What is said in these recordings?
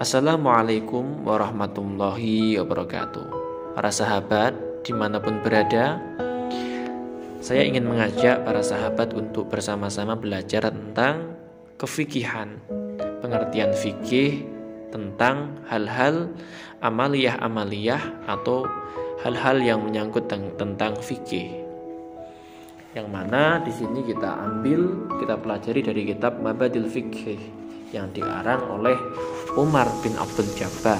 Assalamualaikum warahmatullahi wabarakatuh. Para sahabat dimanapun berada, saya ingin mengajak para sahabat untuk bersama-sama belajar tentang kefikihan, pengertian fikih tentang hal-hal amaliyah-amaliyah atau hal-hal yang menyangkut tentang fikih. Yang mana di sini kita pelajari dari kitab Mabadil Fikih yang dikarang oleh Umar bin Abdul Jabbar.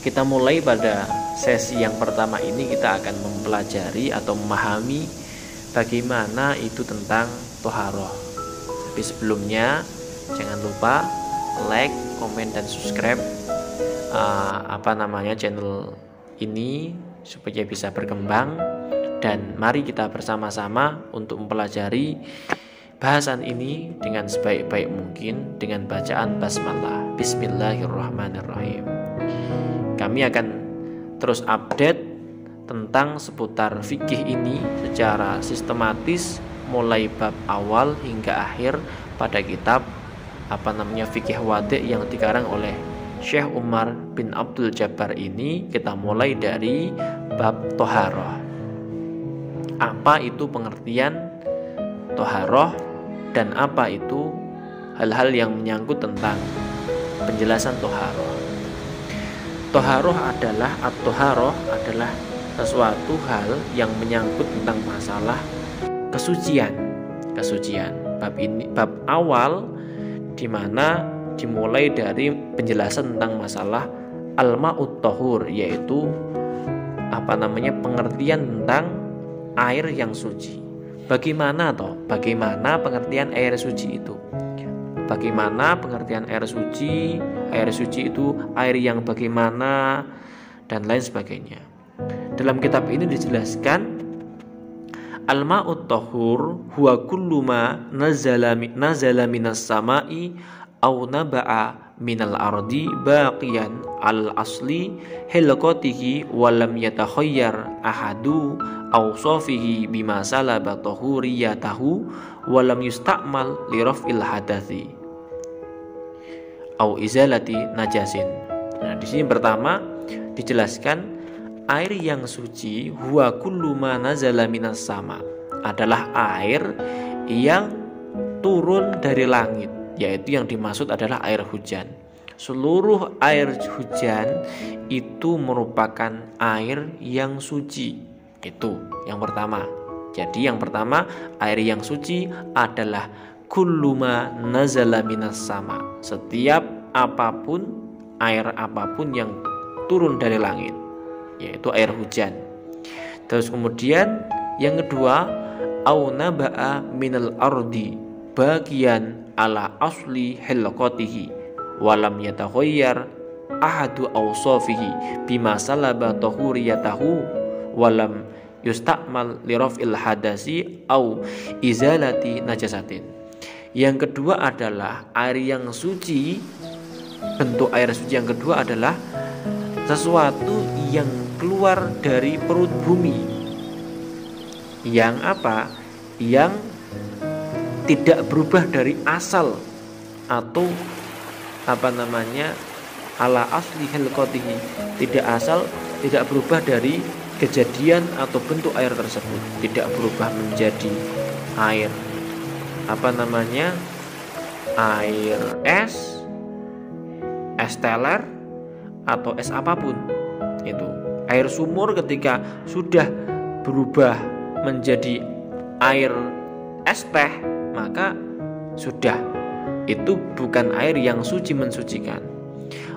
Kita mulai pada sesi yang pertama ini, kita akan mempelajari atau memahami bagaimana itu tentang toharoh. Tapi sebelumnya jangan lupa like, komen, dan subscribe channel ini supaya bisa berkembang. Dan mari kita bersama-sama untuk mempelajari bahasan ini dengan sebaik-baik mungkin dengan bacaan basmalah. Bismillahirrahmanirrahim. Kami akan terus update tentang seputar fikih ini secara sistematis mulai bab awal hingga akhir pada kitab Fikih Wadi' yang dikarang oleh Syekh Umar bin Abdul Jabbar ini. Kita mulai dari bab toharoh. Apa itu pengertian toharoh dan apa itu hal-hal yang menyangkut tentang penjelasan toharoh. Toharoh adalah sesuatu hal yang menyangkut tentang masalah kesucian. Bab awal di mana dimulai dari penjelasan tentang masalah al-ma'ut tahur, yaitu pengertian tentang air yang suci. Bagaimana pengertian air suci itu? Bagaimana pengertian air suci? Air suci itu air yang bagaimana dan lain sebagainya. Dalam kitab ini dijelaskan al-ma'ut tahur huwa kullu ma nazala minas sama'i aw naba'a minal ardi baqiyan al asli hilqatihi wa lam yatakhayyar ahadu awsafihi bima salaba tahuriyatahu wa lam yusta'mal li raf'il hadathi aw izalati najasin. Nah, di sini pertama dijelaskan air yang suci huwa kullu ma nazala minas sama, adalah air yang turun dari langit, yaitu yang dimaksud adalah air hujan. Seluruh air hujan itu merupakan air yang suci. Itu yang pertama. Jadi yang pertama, air yang suci adalah kulluma nazala minas sama, setiap air apapun yang turun dari langit, yaitu air hujan. Terus kemudian yang kedua, au naba'a minal ardi bagian ala asli hilqatihi walam yatakhayyar ahadu awsafihi bima salaba tahuriyatahu walam yusta'mal li raf'il hadasi au izalati najasatin. Yang kedua adalah air yang suci. Bentuk air suci yang kedua adalah sesuatu yang keluar dari perut bumi, yang tidak berubah dari asal atau ala asli hilqatihi, tidak berubah dari kejadian atau bentuk air tersebut, tidak berubah menjadi air air es teler atau es apapun. Itu air sumur ketika sudah berubah menjadi air es teh, maka sudah, itu bukan air yang suci mensucikan.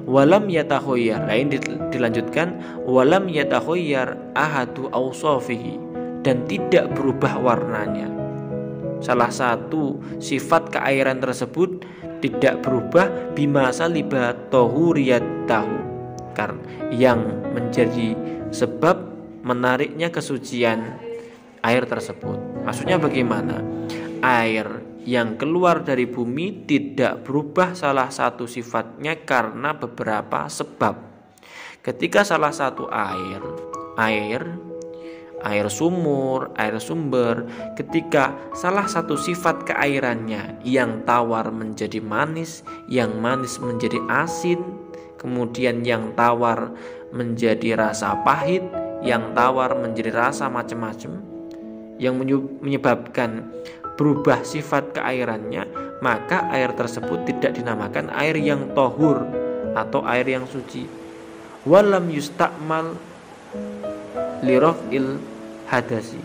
Walam yatakhayyar, lain dilanjutkan, walam yatakhayyar ahadu awsafihi, dan tidak berubah warnanya. Salah satu sifat keairan tersebut tidak berubah bima saliba tahuriyatahu, karena yang menjadi sebab menariknya kesucian air tersebut. Maksudnya bagaimana? Air yang keluar dari bumi tidak berubah salah satu sifatnya karena beberapa sebab. Ketika salah satu air air sumur, air sumber, ketika salah satu sifat keairannya yang tawar menjadi manis, yang manis menjadi asin, kemudian yang tawar menjadi rasa pahit, yang tawar menjadi rasa macam-macam, yang menyebabkan berubah sifat keairannya, maka air tersebut tidak dinamakan air yang tohur atau air yang suci. Walam yustakmal liraf'il hadasi,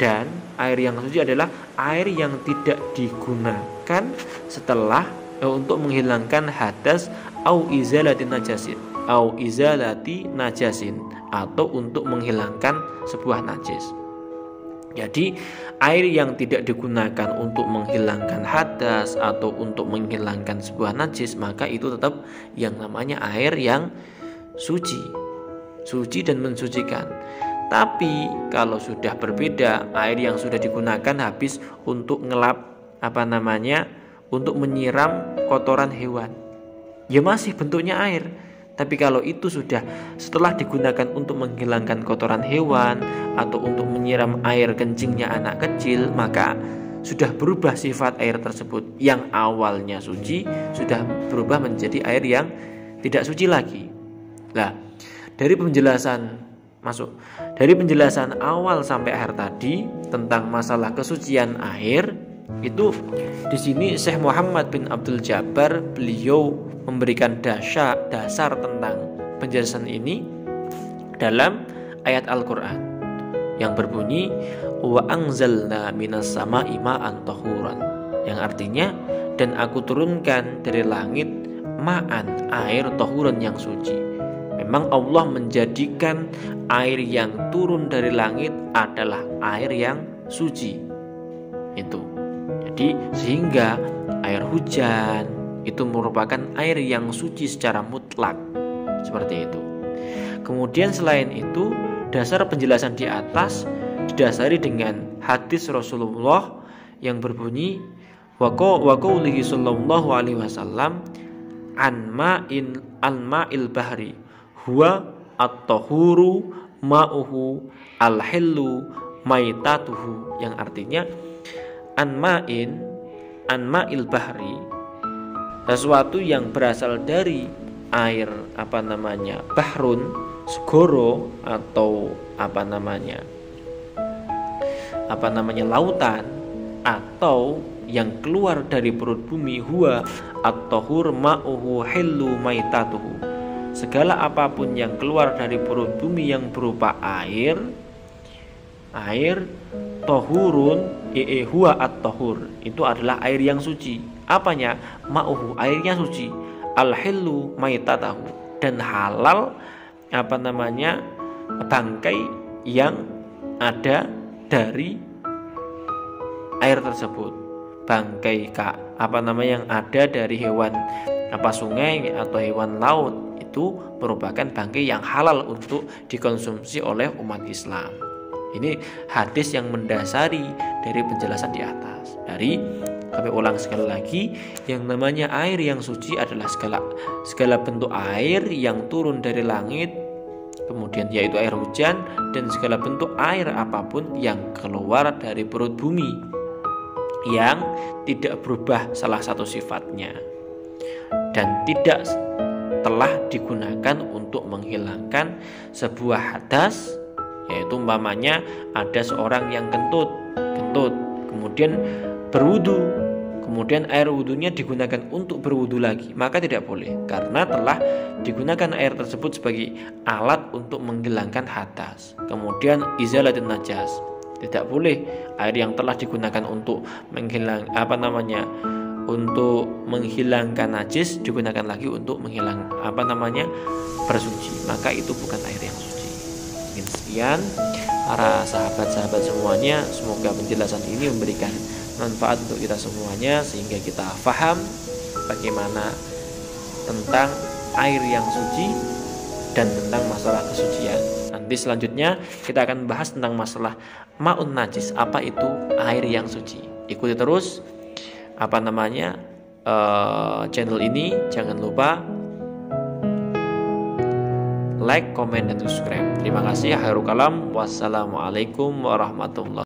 dan air yang suci adalah air yang tidak digunakan setelah untuk menghilangkan hadas au izalati najasin atau untuk menghilangkan sebuah najis. Jadi air yang tidak digunakan untuk menghilangkan hadas atau untuk menghilangkan sebuah najis, maka itu tetap yang namanya air yang suci dan mensucikan. Tapi kalau sudah berbeda, air yang sudah digunakan habis untuk ngelap untuk menyiram kotoran hewan, ya masih bentuknya air. Tapi kalau itu sudah setelah digunakan untuk menghilangkan kotoran hewan atau untuk menyiram air kencingnya anak kecil, maka sudah berubah sifat air tersebut. Yang awalnya suci sudah berubah menjadi air yang tidak suci lagi. Nah, dari penjelasan awal sampai akhir tadi tentang masalah kesucian air, itu di sini Syekh Muhammad bin Abdul Jabbar beliau memberikan dasar tentang penjelasan ini dalam ayat Al-Qur'an yang berbunyi wa anzalna minas sama'i ma'an tahuran, yang artinya dan aku turunkan dari langit ma'an, air, tahuran yang suci. Memang Allah menjadikan air yang turun dari langit adalah air yang suci. Itu. Jadi sehingga air hujan itu merupakan air yang suci secara mutlak. Seperti itu. Kemudian selain itu, dasar penjelasan di atas didasari dengan hadis Rasulullah yang berbunyi wa qaulihi sallallahu alaihi wasallam an ma'il bahri huwa at-tahuru ma'uhu al-hillu maitatuhu, yang artinya an ma'il bahri, sesuatu yang berasal dari air bahrun, segoro atau lautan, atau yang keluar dari perut bumi, huwa at-tahur ma'uhu hillu maitatuhu, segala apapun yang keluar dari perut bumi yang berupa air tohurun huwa at-tahur, itu adalah air yang suci. Apanya? Ma'uhu, airnya suci, al-hillu maitatahu, dan halal bangkai yang ada dari air tersebut, bangkai yang ada dari hewan sungai atau hewan laut, itu merupakan bangkai yang halal untuk dikonsumsi oleh umat Islam. Ini hadis yang mendasari dari penjelasan di atas. Kami ulang sekali lagi, yang namanya air yang suci adalah segala bentuk air yang turun dari langit, kemudian yaitu air hujan, dan segala bentuk air apapun yang keluar dari perut bumi yang tidak berubah salah satu sifatnya dan tidak telah digunakan untuk menghilangkan sebuah hadas, yaitu umpamanya ada seorang yang kentut kemudian berwudu, kemudian air wudunya digunakan untuk berwudu lagi, maka tidak boleh, karena telah digunakan air tersebut sebagai alat untuk menghilangkan hadas. Kemudian izalatin najas, tidak boleh air yang telah digunakan untuk menghilangkan najis digunakan lagi untuk bersuci, maka itu bukan air yang suci. Mungkin sekian para sahabat-sahabat semuanya, semoga penjelasan ini memberikan manfaat untuk kita semuanya sehingga kita paham bagaimana tentang air yang suci dan tentang masalah kesucian. Nanti selanjutnya kita akan bahas tentang masalah ma'un najis, apa itu air yang suci. Ikuti terus channel ini, jangan lupa like, comment, dan subscribe. Terima kasih. Khairul kalam. Wassalamualaikum warahmatullahi wabarakatuh.